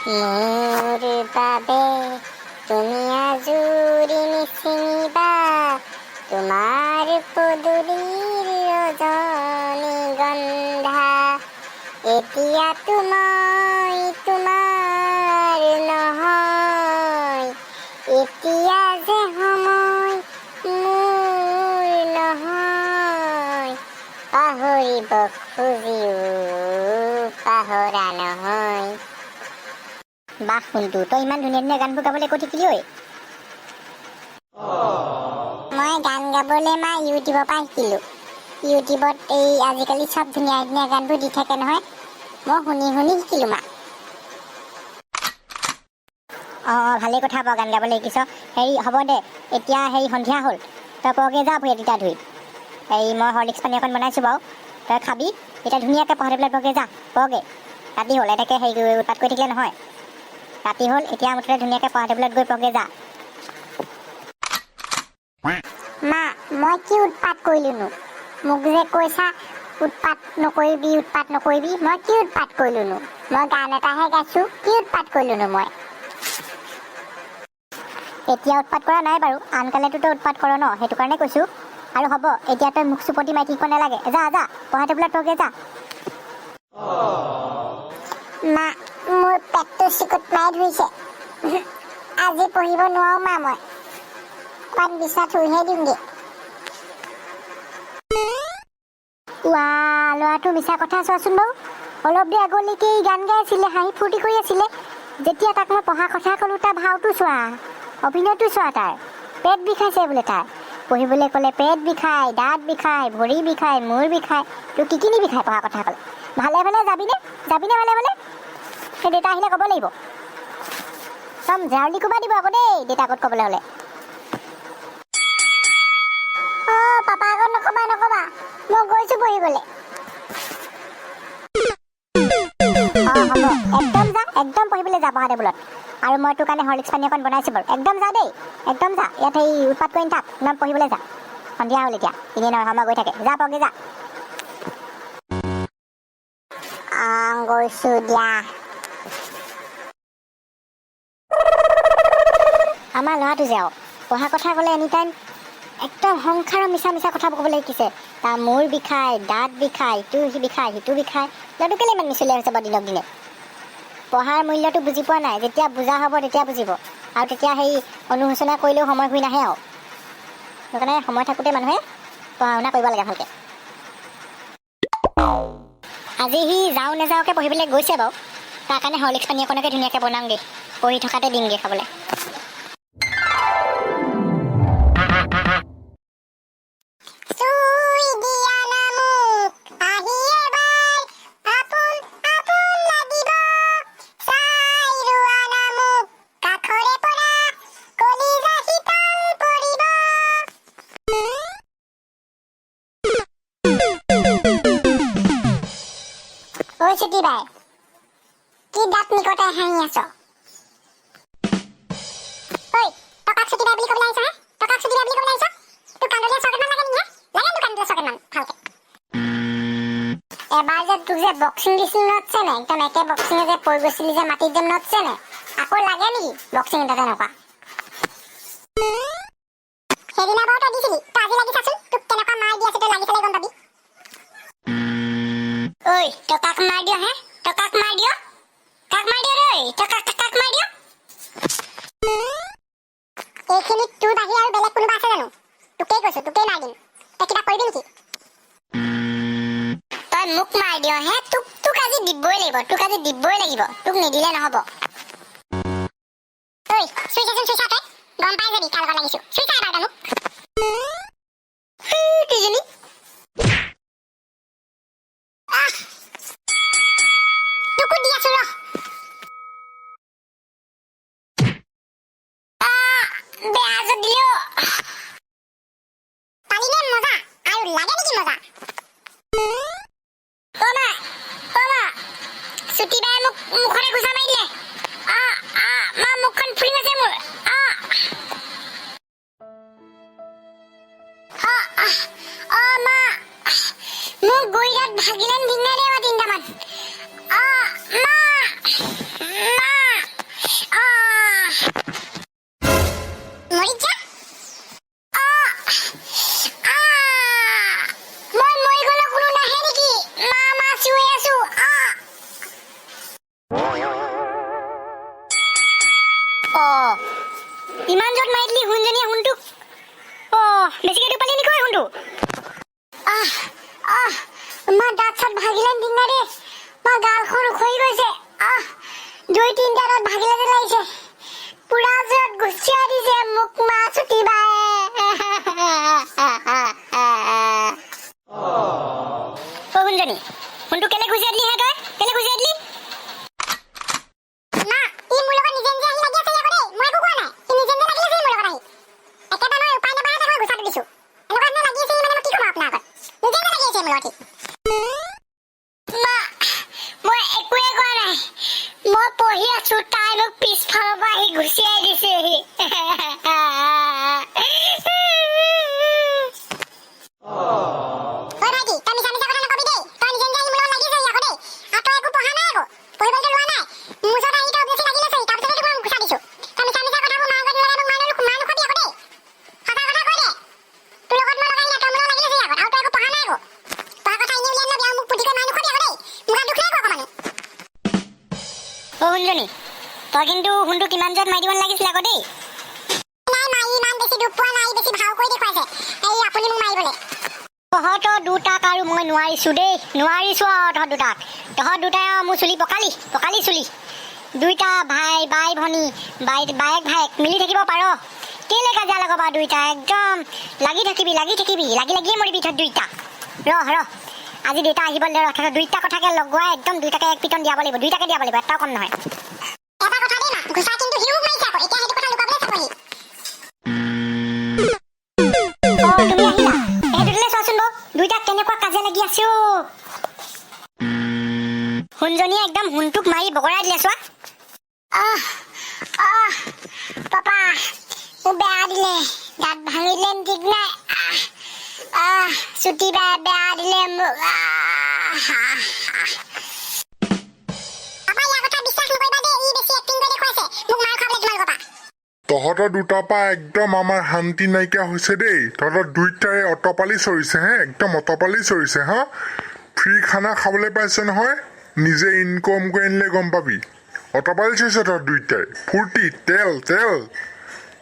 মোৰ বাবে তুমি আজুৰি নিচিনিবা তোমাৰ পদূলিৰ ৰজনী গন্ধা। এতিয়াতো মই তোমাৰ নহয়, এতিয়া যে সময় মোৰ নহয়। পাহৰিব খুজিও পাহৰা নহয়। বাহ শুনটো, তই ইমান ধুনীয়া ধুনীয়া গানবোৰ গাবলৈ ক'ত শিকিলি ঐ? মই গান গাবলৈ ইউটিউবৰ পৰা শিকিলোঁ। ইউটিউবত এই আজিকালি চব ধুনীয়া ধুনীয়া গানবোৰ দি থাকে নহয়, মই শুনি শুনি শিকিলোঁ ভালেই কথা বাৰু গান গাবলৈ শিকিছ। হেৰি হ'ব দে, এতিয়া সন্ধিয়া হ'ল, তই পৰগে যা ভৰি তিতা ধুই। মই হৰলিক্স পানী অকণ বনাইছোঁ বাৰু, তই খাবি। এতিয়া ধুনীয়াকৈ পঢ়া টেবুলত পৰগে যা, পৰগে। ৰাতি হ'ল, এনেকৈ উৎপাত কৰি থাকিলে নহয়। ৰাতি হ'ল, এতিয়া মুঠতে ধুনীয়াকৈ পঢ়া টেবুলত গৈ পৰগে যা। মা, মই কি উৎপাত কৰিলোনো? মোক যে কৈছা উৎপাত নকৰিবি উৎপাত নকৰিবি, মই কি উৎপাত কৰিলোনো? মই গান এটাহে গাইছোঁ, কি উৎপাত কৰিলোনো মই? এতিয়া উৎপাত কৰা নাই বাৰু, আনকালেতো তই উৎপাত কৰ ন, সেইটো কাৰণে কৈছোঁ। আৰু হ'ব, এতিয়া তই মুখ চুপতি মাৰি থাকিব নালাগে, যা যা পঢ়া টেবুলত পৰগে যা। মা, মোৰ পেটটো চিকুট মাৰি ধৰিছে, আজি পঢ়িব নোৱাৰো মা। মই অকণ বিচনাত শুইহে দিমগে। ল'ৰাটো মিছা কথা চোৱাচোন বাৰু। অলপ দেৰি আগলৈকে গান গাই আছিলে, হাঁহি ফূৰ্তি কৰি আছিলে। যেতিয়া তাক মই পঢ়া কথা ক'লোঁ, তাৰ ভাওটো চোৱা, অভিনয়টো চোৱা। তাৰ পেট বিষাইছে বোলে। তাৰ পঢ়িবলৈ ক'লে পেট বিষায়, দাঁত বিষায়, ভৰি বিষায়, মূৰ বিষায়। তোৰ কি নিবিষায় পঢ়া কথা ক'লে? ভালে ভালে যাবিনে ভালে ভালে? সেই দেউতা আহিলে ক'ব লাগিব, চব জাৰলি কোবাই দিব আকৌ দেই দেউতা আগত ক'বলৈ হ'লে। পাপা আগত নকবা, মই গৈছোঁ পঢ়িবলৈ। হ'ব, একদম পঢ়িবলৈ যা পঢ়া টেবুলত। আৰু মই তোৰ কাৰণে হৰলিক্স পানী অকণ বনাইছোঁ বাৰু, একদম যা দেই, একদম যা। ইয়াত উৎপাত কৰি নাথাক, ইমান পঢ়িবলৈ যা। সন্ধিয়া হ'ল এতিয়া, এনেই নহয় সময় গৈ থাকে, যা পঢ়গে যা। গৈছোঁ দিয়া। আমাৰ ল'ৰাটো যে পঢ়া কথা ক'লে এনি টাইম একদম সংসাৰৰ মিছা মিছা কথাবোৰ ক'বলৈ শিকিছে। তাৰ মূৰ বিষায়, দাঁত বিষায়, ইটো বিষায় সিটো বিষায়। ল'ৰাটো কেলৈ ইমান মিছলীয়া হৈছে বাৰু দিনক দিনে? পঢ়াৰ মূল্যটো বুজি পোৱা নাই। যেতিয়া বুজা হ'ব তেতিয়া বুজিব, আৰু তেতিয়া অনুশোচনা কৰিলেও সময় ঘূৰি নাহে আৰু। সেইকাৰণে সময় থাকোঁতে মানুহে পঢ়া শুনা কৰিব লাগে ভালকৈ। আজি যাওঁ নেযাওঁকৈ পঢ়িবলৈ গৈছে বাৰু, তাৰ কাৰণে হৰলিক্স পানী অকণকে ধুনীয়াকৈ বনাওঁগৈ, পঢ়ি থকাতে দিমগৈ খাবলৈ। ছুটি বাই, কি দাঁত নিকটাই হাঁহি আছ? ঐ, টকাক ছুটি বাই বুলি ক'বলৈ আহিছ হে? টকাক ছুটি বাই বুলি ক'বলৈ আহিছ? তোৰ কান্দুলীয়া চকেটমান লাগে নেকি হে? লাগে তোৰ কান্দুলীয়া চকেটমান ভালকে। এবাৰ যে তোক যে বক্সিং দিছিল নতছে নে? একদম একে বক্সিঙে যে পৰি গৈছিলি যে মাটিত যে নতছে নে? আকৌ লাগে নেকি বক্সিং এটা তেনেকুৱা? সেইদিনা বাৰু তই দিছিলি, তই আজি লাগি চাচোন, তোক কেনেকুৱা মাৰ দি আছে তই লাগি চালে গম পাবি। ঐ, তই কাক মাৰ দিয় হে? তই কাক মাৰ দিয়? কাক মাৰ দিয় ঐ? তই কাক মাৰ দিয়? এইখিনিত তোৰ বাহিৰে আৰু বেলেগ কোনোবা আছে জানো? তোকেই কৈছো, তোকেই মাৰ দিম। তই কিবা কৰিবি নেকি? তই মোক মাৰ দিয় হে? তোক আজি দিবই লাগিব, তোক নিদিলে নহ'ব। ঐ, চুইছাচোন চুইছা তই, গম পাই যাবি কাৰ লগত লাগিছো। চুইছা এবাৰ তই মোক। দুজনী তোকো দি আছো ৰহ। বেয়া যে দিলেও পালিনে মজা, আৰু লাগে নেকি মজা? ছুটি বাই মোক মুখতে ঘুচা মাৰি দিলে। মা মুখখন ফুলি গৈছে মোৰ। মা মোৰ গুৰিদাত ভাগিলে নিদিঙে দেই তিনিটামান। মা ইমান জোৰত মাৰি দিলি হুনজনীয়ে হুনটোক বেছিকৈ দুপালি নিকয় হুনটো মই দাঁত চাত ভাগিলে দিন নাই দেই মই গালখন উখৰি গৈছে 2-3টা দাঁত ভাগিলে যেন লাগিছে পুৰা জোৰত গুচিয়াই দিছে মোক মা ছুটি বাই হুনজনী হুনটো কেলে গুচিয়াই দিলি তই কেলে গুচিয়াই দিলি হুনজনী তই কিন্তু হুনটো কিমান জোৰত মাৰি দিব লাগিছিল আকৌ দেই তহঁতৰ দুটাক আৰু মই নোৱাৰিছো দেই নোৱাৰিছো আৰু তহঁত দুটাই মোৰ চুলি পকালি চুলি দুইটা বাই ভনী বায়েক ভায়েক মিলি থাকিব পাৰ কেলে কাজিয়া লগাব দুইটা একদম লাগি থাকিবি লাগিয়ে মৰিবি তহঁত দুইটা ৰ আজি দেউতা আহিবলৈ তহঁতৰ দুইটা কথাকে লগোৱাই একদম দুইটাকে এক পিটন দিয়াব লাগিব এটাও কম নহয় তুমি আহিলা সেইটোলৈ চোৱাচোন বাৰু দুইটা কেনেকুৱা কাজিয়া লাগি আছে হুনজনীয়ে একদম হুনটোক মাৰি বগৰাই দিলে চোৱা পাপা মোক বেয়া দিলে দাঁত ভাঙিলে ঠিক নাই ছুটি বেয়া দিলে মোক তহঁতৰ দুটাৰ পৰা একদম আমাৰ শান্তি নাইকিয়া হৈছে দেই তহঁতৰ দুইটাই অটপালি চৰিছে একদম অটপালি চৰিছে ফ্ৰী খানা খাবলৈ পাইছে নহয় নিজে ইনকম কৰি আনিলে গম পাবি অটপালি চৰিছে তহঁতৰ দুইটাই ফূৰ্তি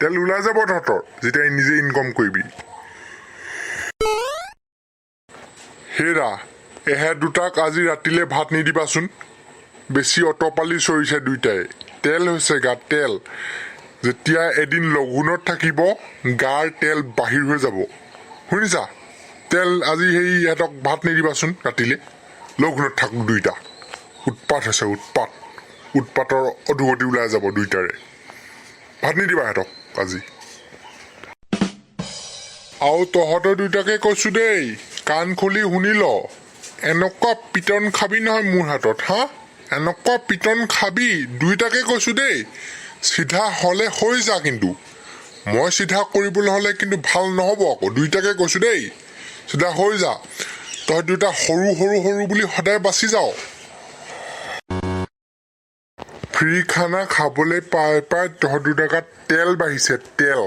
তেল ওলাই যাব তহঁতৰ যেতিয়া নিজে ইনকম কৰিবি হেৰা এহে দুটাক আজি ৰাতিলে ভাত নিদিবাচোন বেছি অটপালি চৰিছে দুইটাই তেল হৈছে গাত তেল যেতিয়া এদিন লঘোণত থাকিব গাৰ তেল বাহিৰ হৈ যাব শুনিছা তেল আজি ইহঁতক ভাত নিদিবাচোন ৰাতিলে লঘোণত থাকোঁ দুইটা উৎপাত হৈছে উৎপাতৰ অধোগতি ওলাই যাব দুইটাৰে ভাত নিদিবা সিহঁতক আজি আৰু তহঁতৰ দুইটাকে কৈছোঁ দেই কাণ খুলি শুনি ল এনেকুৱা পিটন খাবি নহয় মোৰ হাতত এনেকুৱা পিটন খাবি দুইটাকে কৈছোঁ দেই চিধা হ'লে হৈ যা কিন্তু মই চিধা কৰিবলৈ হ'লে কিন্তু ভাল নহ'ব আকৌ দুইটাকে কৈছোঁ দেই চিধা হৈ যা তহঁত দুটা সৰু বুলি সদায় বাচি যাওঁ ফ্ৰী খানা খাবলৈ পাই তহঁত দুটা গাত তেল বাঢ়িছে তেল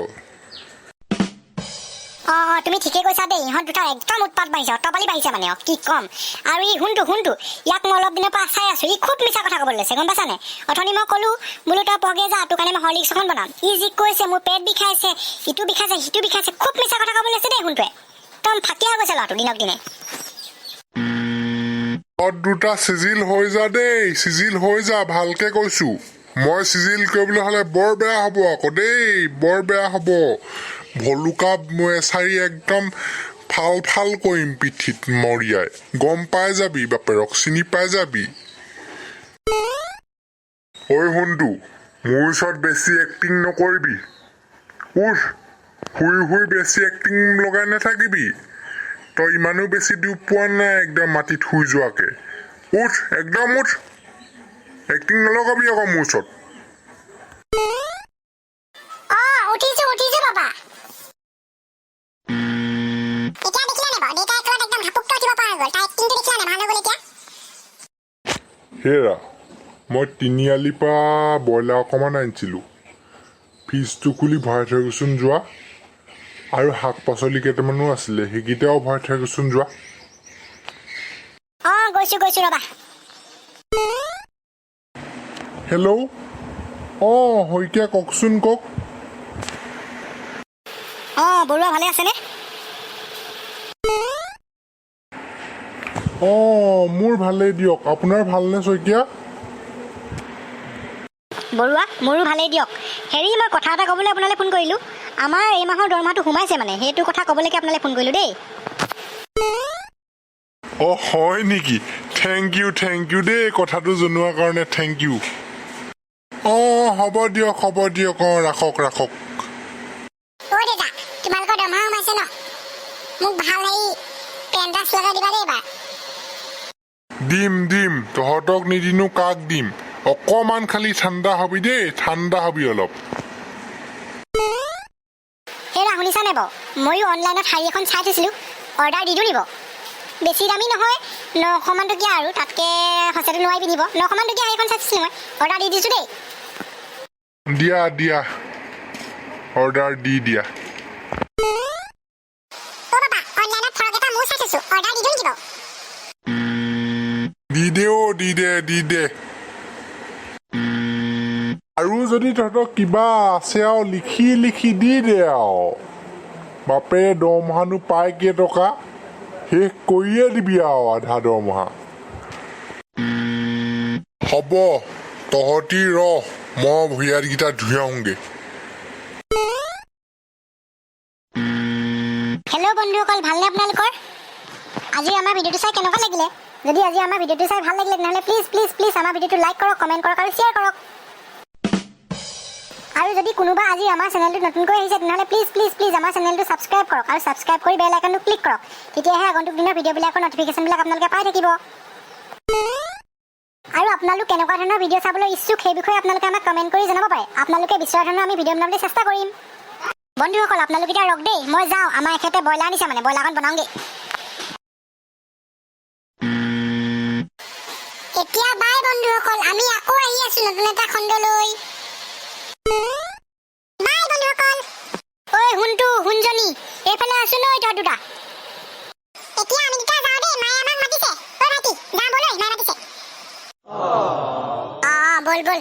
তুমি ঠিকে কৈছা দেই ইহঁত দুটা একদম উৎপাত বাঢ়িছে অটপালি বাঢ়িছে মানে কি ক'ম আৰু ই হুনটো ইয়াক মই অলপ দিনৰ পৰা চাই আছো ই খুব মিছা কথা ক'বলৈ লৈছে গম পাইছানে অথনি মই ক'লো বোলো তই পগে যা তোৰ কাৰণে মই হৰলিক্স এখন বনাম ই যি কৈছে মোৰ পেট বিষাইছে ইটো বিষাইছে সিটো বিষাইছে খুব মিছা কথা ক'বলৈ লৈছে দেই হুনটোৱে একদম ফাটি হৈ গৈছে ল'ৰাটো দিনক দিনে তহঁত দুটা চিজিল হৈ যা দেই চিজিল হৈ যা ভালকে কৈছো মই চিজিল কৰিবলৈ হ'লে বৰ বেয়া হ'ব আকৌ দেই বৰ বেয়া হ'ব ভলুকা এচাৰি একদম ফাল কৰিম পিঠিত মৰিয়াই গম পাই যাবি বাপেৰক চিনি পাই যাবি ঐ শুনটো মোৰ ওচৰত বেছি এক্টিং নকৰিবি শুই বেছি এক্টিং লগাই নাথাকিবি তই ইমানো বেছি দিও পোৱা নাই একদম মাটিত শুই যোৱাকে একদম এক্টিং নলগাবি আকৌ মোৰ ওচৰত উঠিছো বাবা এতিয়া দেখিলা নে বাৰু দেউতাই একদম হাপুককে উঠিব পৰা গ'ল তাই এক্টিংটো দেখিলা নে ভাল হৈ গ'ল এতিয়া হেৰা মই তিনিআলিৰ পৰা ব্ৰইলাৰ অকণমান আনিছিলোঁ ফ্ৰিজটো খুলি ভৰাই থৈ গৈছোন যোৱা আৰু শাক পাচলি কেইটামানো আছিলে সেইকেইটাও ভৰাই থৈ গৈছোন যোৱা গৈছো ৰবা হেল্ল' শইকীয়া কওকচোন কওক অঁ বৰুৱা ভালে আছেনে? মোৰ ভালেই দিয়ক। আপোনাৰ ভালনে শইকীয়া? বৰুৱা মোৰো ভালেই দিয়ক। হেৰি মই কথা এটা ক'বলৈ আপোনালৈ ফোন কৰিলোঁ। আমাৰ এই মাহৰ দৰমহাটো সোমাইছে মানে, সেইটো কথা ক'বলৈকে আপোনালৈ ফোন কৰিলোঁ দেই। হয় নেকি? থেংক ইউ দেই কথাটো জনোৱাৰ কাৰণে থেংক ইউ। হ'ব দিয়ক ৰাখক। অ' দেউতা তোমালোকৰ দৰমহা সোমাইছে ন? মোক ভাল হেৰি পেণ্ট এটা লগাই দিবা দেই এইবাৰ। দিম তহঁতক নিদিনো কাক দিম। অকণমান খালি ঠাণ্ডা হবি দেই, ঠাণ্ডা হবি অলপ। হেৰা শুনিছানে বাৰু? ময়ো অনলাইনত শাৰী এখন চাই থৈছিলোঁ, অৰ্ডাৰ দি দিওঁ নিব। বেছি দামী নহয়, 900 মান টকীয়া আৰু তাতকৈ সঁচাটো নোৱাৰি পিন্ধিব। 900 মান টকীয়া শাৰীখন চাইছিলোঁ মই, অৰ্ডাৰ দি দিছোঁ দেই। দিয়া অৰ্ডাৰ দি দিয়া। অ' পাপা অনলাইনত ফ্ৰক এটা ময়ো চাই থৈছোঁ, অৰ্ডাৰ দি দিওঁ নেকি বাৰু? দি দে। আৰু যদি তহঁতৰ কিবা আছে আৰু লিখি দি দে আৰু। বাপে দৰমহানো পাই কেইটকা, শেষ কৰিয়ে দিবি আৰু আধা দৰমহা। হ'ব তহঁতি ৰহ, মই ভৰিয়াতকেইটা ধুই আহোঁগৈ। হেল্ল' বন্ধুসকল, ভালনে আপোনালোকৰ? আজি আমাৰ ভিডিঅ'টো চাই কেনেকুৱা লাগিলে? যদি আজি আমাৰ ভিডিঅ'টো চাই ভাল লাগিলে তেনেহ'লে প্লিজ আমাৰ ভিডিঅ'টো লাইক কৰক, কমেণ্ট কৰক আৰু শ্বেয়াৰ কৰক। আৰু যদি কোনোবা আজি আমাৰ চেনেলটো নতুনকৈ আহিছে তেনেহ'লে প্লিজ আমাৰ চেনেলটো ছাবস্ক্ৰাইব কৰক আৰু ছাবস্ক্ৰাইব কৰি বেল আইকনটো ক্লিক কৰক। তেতিয়াহে আগন্তুক দিনৰ ভিডিঅ'বিলাকৰ নটিফিকেশ্যনবিলাক আপোনালোকে পাই থাকিব। আৰু আপোনালোক কেনেকুৱা ধৰণৰ ভিডিঅ' চাবলৈ ইচ্ছুক সেই বিষয়ে আপোনালোকে আমাক কমেণ্ট কৰি জনাব পাৰে। আপোনালোকে বিচৰা ধৰণৰ আমি ভিডিঅ' বনাবলৈ চেষ্টা কৰিম। বন্ধুসকল আপোনালোক এতিয়া ৰখ দেই, মই যাওঁ, আমাৰ এখেতে ব্ৰইলাৰ আনিছে মানে, ব্ৰইলাৰখন বনাওঁগৈ। এতিয়া বাই বন্ধুসকল, আমি আকৌ আহি আছো নতুন এটা খণ্ডলৈ। বাই বন্ধুসকল। ঐ শুনজনী, এইফালে আছো ন তহঁত দুটা। এতিয়া আমি দুটা যাওঁ দেই, মায়ে আমাক মাতিছে। ঐ ভাইটি, যাওঁ ব'ল, মায়ে মাতিছে। ব'ল।